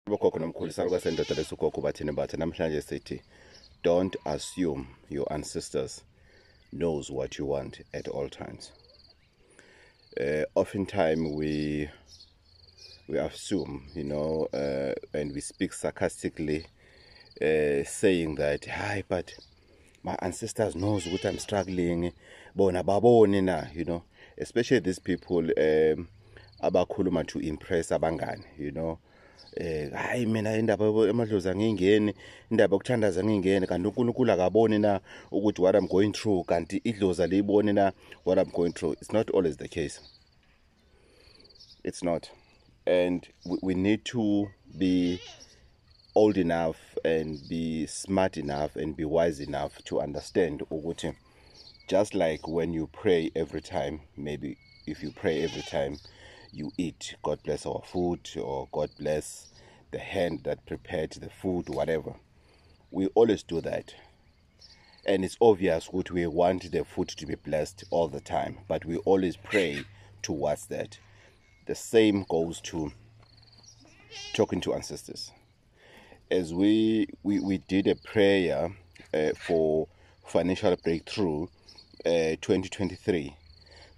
Bokhokho nomkhulu saluka sendoda lesugogo bathini bathi namhlanje sithi don't assume your ancestors knows what you want at all times. Oftentimes we assume, and we speak sarcastically, saying that, hi, but my ancestors knows what I'm struggling, bona baboni na, especially these people abakhuluma to impress abangani, hayi mina indaba emadlozi angingeni, indaba yokuthandaza angingeni, kanti uNkulunkulu akaboni na ukuthi what I'm going through, kanti idlozi aliboni na what I'm going through. It's not always the case. It's not. And we need to be old enough and be smart enough and be wise enough to understand ukuthi, just like when you pray every time, maybe if you pray every time you eat, God bless our food, or God bless the hand that prepared the food, whatever. We always do that. And it's obvious that we want the food to be blessed all the time, but we always pray towards that. The same goes to talking to ancestors. As we did a prayer for financial breakthrough 2023,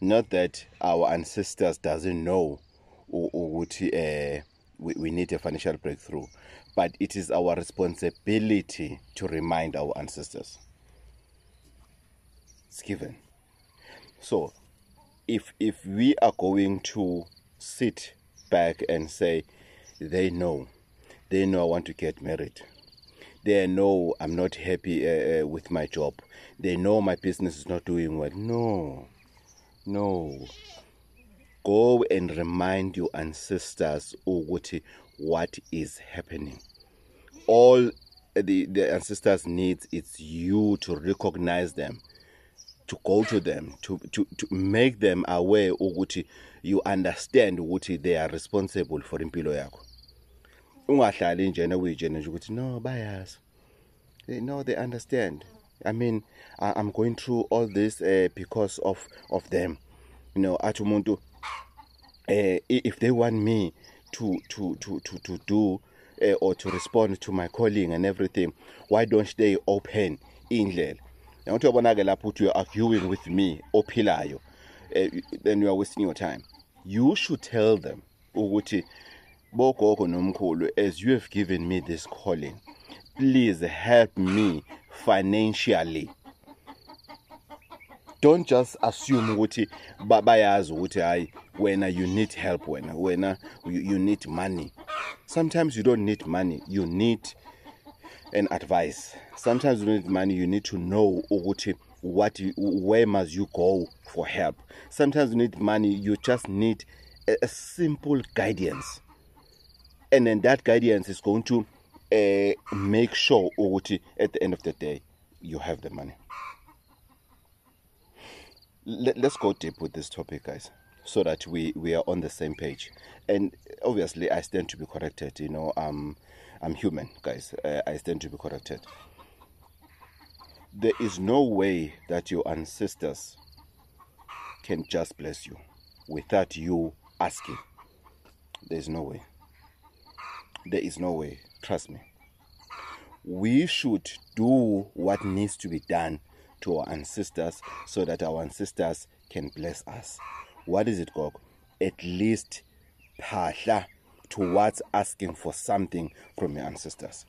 not that our ancestors doesn't know we need a financial breakthrough, but it is our responsibility to remind our ancestors. It's given. So if we are going to sit back and say, they know I want to get married, they know I'm not happy with my job, they know my business is not doing well. No. Go and remind your ancestors what is happening. All the ancestors need is you to recognize them, to go to them, to make them aware ukuthi you understand ukuthi they are responsible for impilo yakho. Ungahlali njena uyijene nje ukuthi no bayazi. They understand. I mean, I'm going through all this because of them. Athi umuntu if they want me to do or to respond to my calling and everything, why don't they open indlela? Now uthi uyabona-ke lapho uthi you're arguing with me ophilayo, then you are wasting your time. You should tell them ukuthi bogogo nomkhulu, as you have given me this calling, please help me financially. Don't just assume ukuthi bayazi ukuthi hayi wena you need help, wena you need money. Sometimes you don't need money, you need an advice. Sometimes you need money, you need to know ukuthi where must you go for help. Sometimes you need money, you just need a simple guidance. And then that guidance is going to make sure ukuthi at the end of the day you have the money. Let's go deep with this topic, guys, so that we are on the same page. And obviously I stand to be corrected. I'm human, guys. I stand to be corrected. There is no way that your ancestors can just bless you without you asking. There's no way. There is no way. Trust me. We should do what needs to be done to our ancestors so that our ancestors can bless us. What is it, Gog? At least phahla towards asking for something from your ancestors.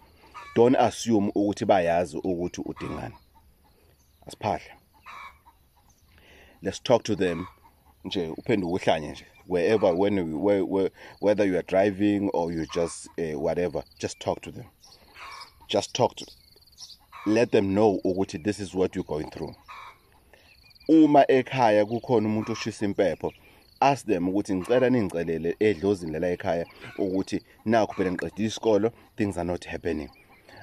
Don't assume ukuthi bayazi ukuthi udingani. Asiphahla. Let's talk to them. Wherever, whether you are driving or you just whatever, just talk to them. Just talk to them. Let them know ukuthi this is what you're going through. Uma ekhaya kukhona umuntu oshisa impepho, ask them ukuthi ngicela ningicelele edlozini lela ekhaya ukuthi nakho phela ngiqedile isikolo, things are not happening.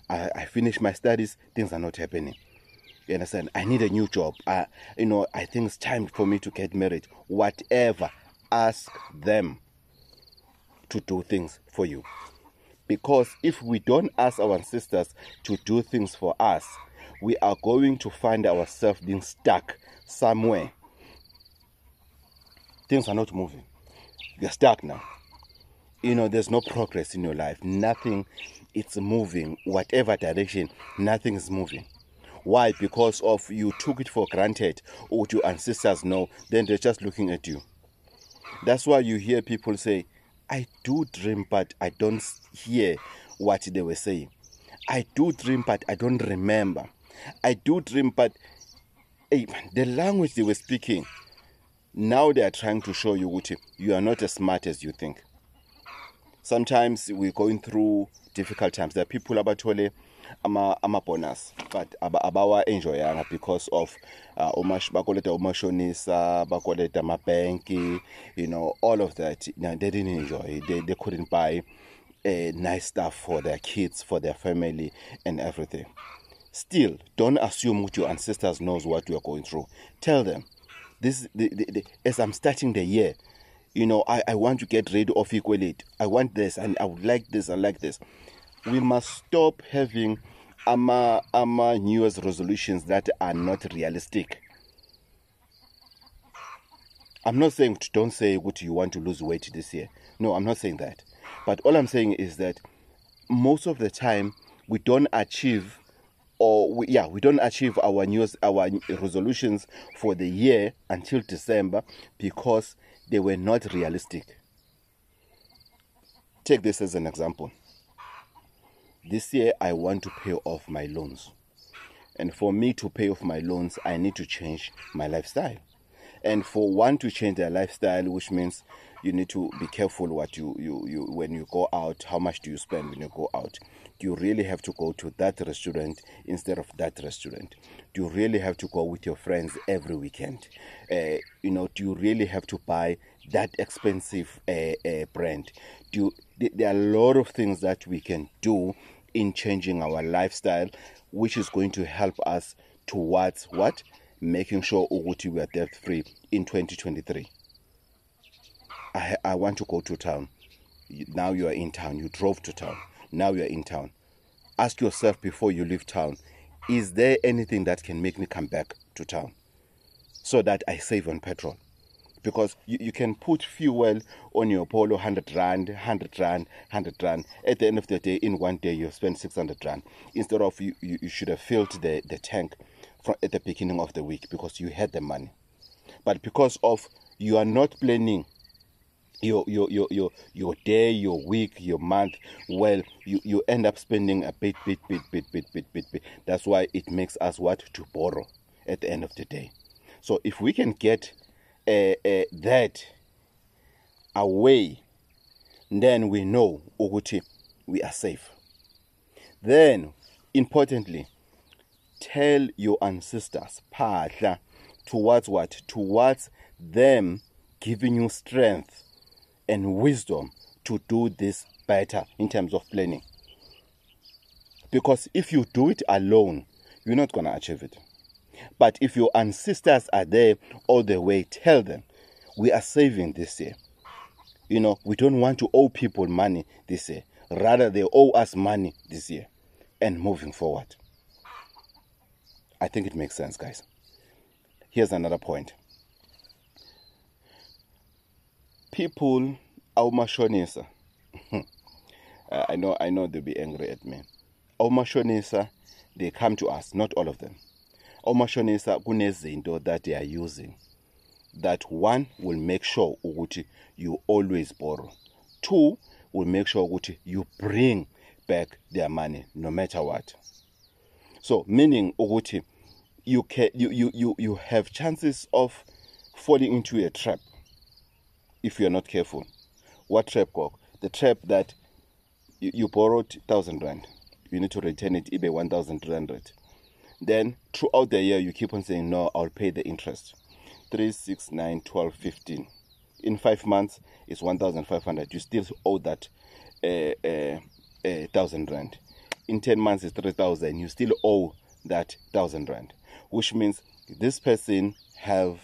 I finished my studies, things are not happening. You understand? I need a new job. I think it's time for me to get married. Whatever, ask them to do things for you. Because if we don't ask our ancestors to do things for us, we are going to find ourselves being stuck somewhere. Things are not moving. You're stuck now. there's no progress in your life. Nothing, it's moving. Whatever direction, nothing is moving. Why? Because of you took it for granted, or your ancestors know, then they're just looking at you. That's why you hear people say, I do dream, but I don't hear what they were saying. I do dream, but I don't remember. I do dream, but hey, the language they were speaking, now they are trying to show you that you are not as smart as you think. Sometimes we're going through difficult times. There are people abatole ama bonus, but abawa enjoy because of bakoleta umashonisa, bakoleta mabanki, all of that. They didn't enjoy. They couldn't buy nice stuff for their kids, for their family, and everything. Still, don't assume that your ancestors knows what you are going through. Tell them, as I'm starting the year, I want to get rid of equality. I want this, and I would like this, I like this. We must stop having New Year's resolutions that are not realistic. I'm not saying don't say what you want to lose weight this year. No, I'm not saying that. But all I'm saying is that most of the time we don't achieve we don't achieve our resolutions for the year until December because they were not realistic. Take this as an example. This year I want to pay off my loans. And for me to pay off my loans, I need to change my lifestyle. And for one to change their lifestyle, which means you need to be careful what you when you go out, how much do you spend when you go out? Do you really have to go to that restaurant instead of that restaurant? Do you really have to go with your friends every weekend? Do you really have to buy that expensive brand? There are a lot of things that we can do in changing our lifestyle, which is going to help us towards what? Making sure we are debt free in 2023. I want to go to town. Now you are in town. You drove to town. Now you are in town. Ask yourself before you leave town, is there anything that can make me come back to town so that I save on petrol? Because you can put fuel on your Polo, 100 rand, 100 rand, 100 rand. At the end of the day, in one day, you spend 600 rand. Instead of you should have filled the tank at the beginning of the week because you had the money. But because of you are not planning your day, your week, your month, well, you end up spending a bit. That's why it makes us what? To borrow at the end of the day. So if we can get that away, then we know ukuthi we are safe. Then, importantly, tell your ancestors, phahla, towards what? Towards them giving you strength and wisdom to do this better in terms of planning. Because if you do it alone, you're not going to achieve it. But if your ancestors are there all the way, tell them, we are saving this year. We don't want to owe people money this year. Rather, they owe us money this year and moving forward. I think it makes sense, guys. Here's another point. People, awumashonisa. I know they'll be angry at me. Awumashonisa, they come to us, not all of them. Awumashonisa kunezinto that they are using. That one will make sure ukuthi you always borrow. Two will make sure ukuthi you bring back their money no matter what. So meaning ukuthi you have chances of falling into a trap if you are not careful. What trap, Kok? The trap that you borrowed 1,000 rand. You need to return it, eBay 1,300. Then throughout the year you keep on saying, no, I'll pay the interest. 3, 6, 9, 12, 15. In 5 months, it's 1,500. You still owe that 1,000 rand. In 10 months, it's 3,000. You still owe that 1,000 rand. Which means this person have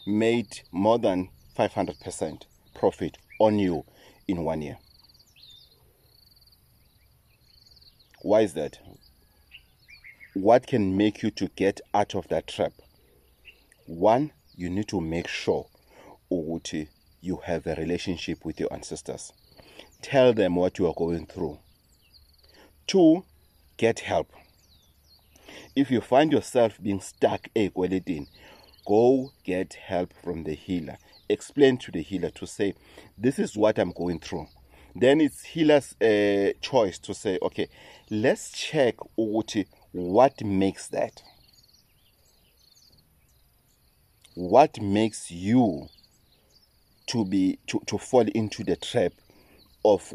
made more than 500% profit on you in 1 year. Why is that? What can make you to get out of that trap? One, you need to make sure you have a relationship with your ancestors. tell them what you are going through. 2, get help. If you find yourself being stuck, go get help from the healer. Explain to the healer to say, this is what I'm going through. Then it's healer's choice to say, okay, let's check what makes that. What makes you to fall into the trap of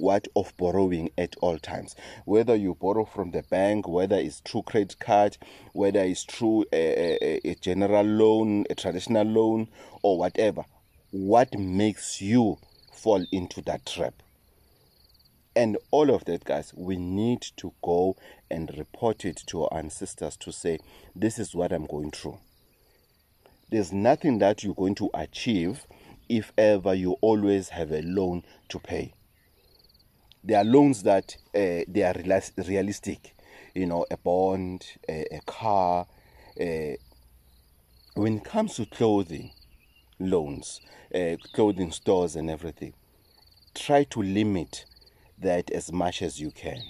borrowing at all times, whether you borrow from the bank, whether it's through credit card, whether it's through a general loan, a traditional loan, or whatever. What makes you fall into that trap? And all of that, guys, we need to go and report it to our ancestors to say, this is what I'm going through. There's nothing that you're going to achieve if ever you always have a loan to pay. There are loans that they are realistic, a bond, a car. When it comes to clothing loans, clothing stores and everything, try to limit that as much as you can.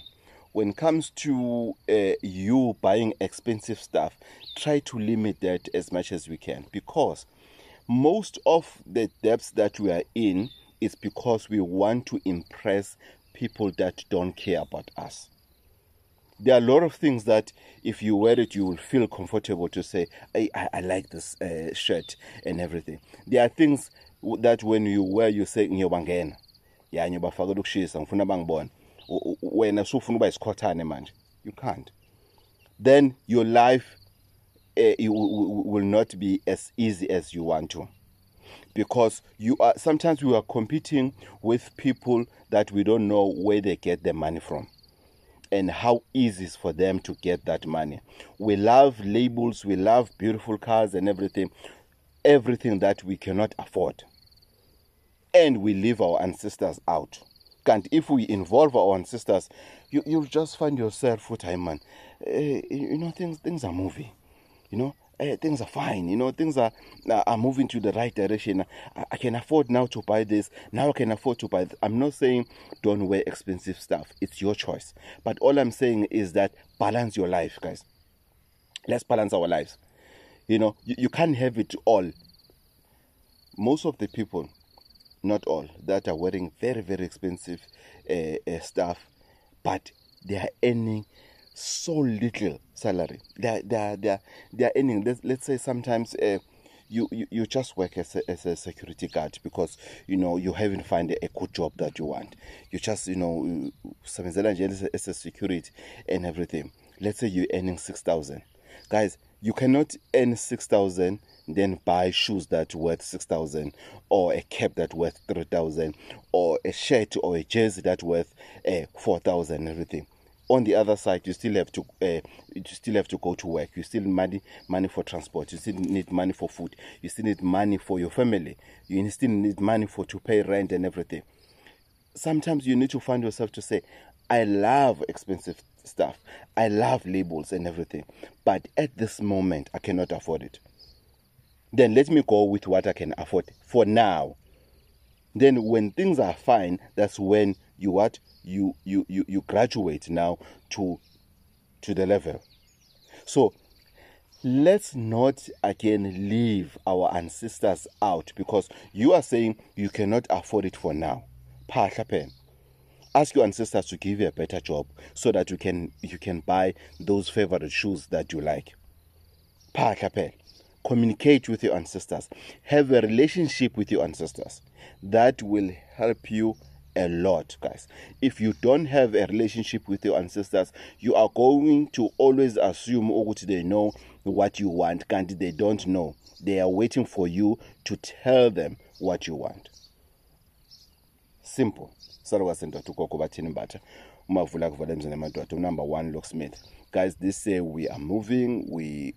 When it comes to you buying expensive stuff, try to limit that as much as we can, because most of the debts that we are in is because we want to impress people that don't care about us. There are a lot of things that if you wear it, you will feel comfortable to say, I like this shirt and everything. There are things that when you wear, you say, ngiyobangena. Ya ngiyobafaka ukushisa, ngifuna bangibone. Wena sufuna uba isikhothane manje. You can't. Then your life will not be as easy as you want to. Because sometimes we are competing with people that we don't know where they get their money from and how easy it is for them to get that money. We love labels, we love beautiful cars and everything that we cannot afford. And we leave our ancestors out. And if we involve our ancestors, you'll just find yourself full time, man. Things are moving. Things are fine, things are moving to the right direction. I can afford now to buy this. Now I can afford to buy this. I'm not saying don't wear expensive stuff. It's your choice. But all I'm saying is that balance your life, guys. Let's balance our lives. You can't have it all. Most of the people, not all, that are wearing very, very expensive stuff, but they are earning so little salary. They are earning. Let's say sometimes you just work as a security guard because you haven't found a good job that you want. You just as a security and everything. Let's say you're earning 6,000, guys. You cannot earn 6,000 then buy shoes that worth 6,000, or a cap that worth 3,000, or a shirt or a jersey that worth 4,000 and everything. On the other side, you still have to go to work. You still need money for transport. You still need money for food. You still need money for your family. You still need money to pay rent and everything. Sometimes you need to find yourself to say, I love expensive stuff. I love labels and everything. But at this moment, I cannot afford it. Then let me go with what I can afford for now. Then when things are fine, that's when you graduate now to the level. So let's not again leave our ancestors out because you are saying you cannot afford it for now. Ask your ancestors to give you a better job so that you can buy those favorite shoes that you like. Communicate with your ancestors. Have a relationship with your ancestors. That will help you a lot, guys. If you don't have a relationship with your ancestors, you are going to always assume they know what you want, and they don't know. They are waiting for you to tell them what you want. Simple. Number one, locksmith. Guys, this year we are moving, we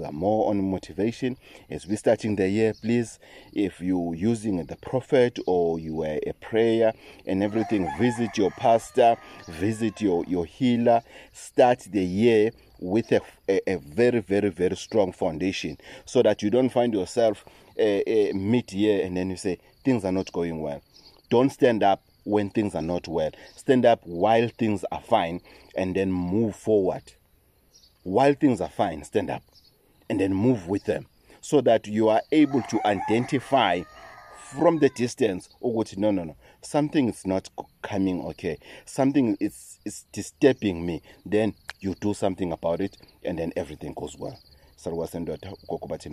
are more on motivation. As we're starting the year, please, if you're using the prophet or you are a prayer and everything, visit your pastor, visit your healer. Start the year with a very, very, very strong foundation so that you don't find yourself mid-year and then you say, things are not going well. Don't stand up when things are not well. Stand up while things are fine, and then move forward. While things are fine, stand up and then move with them, so that you are able to identify from the distance, no, something is not coming okay, something is disturbing me. Then you do something about it, and then everything goes well. Auntie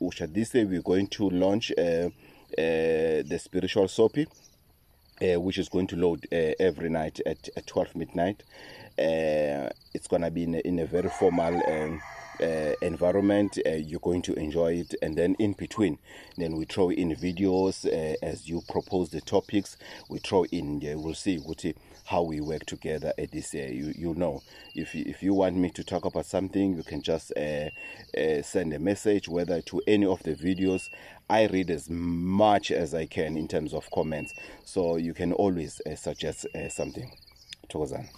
Usha, this day we're going to launch the spiritual soapy, which is going to load every night at 12 midnight. It's going to be in a very formal environment. You're going to enjoy it, and then in between, then we throw in videos as you propose the topics. We throw in, we'll see how we work together at this. You know, if you want me to talk about something, you can just send a message, whether to any of the videos. I read as much as I can in terms of comments, so you can always suggest something. Thokozani.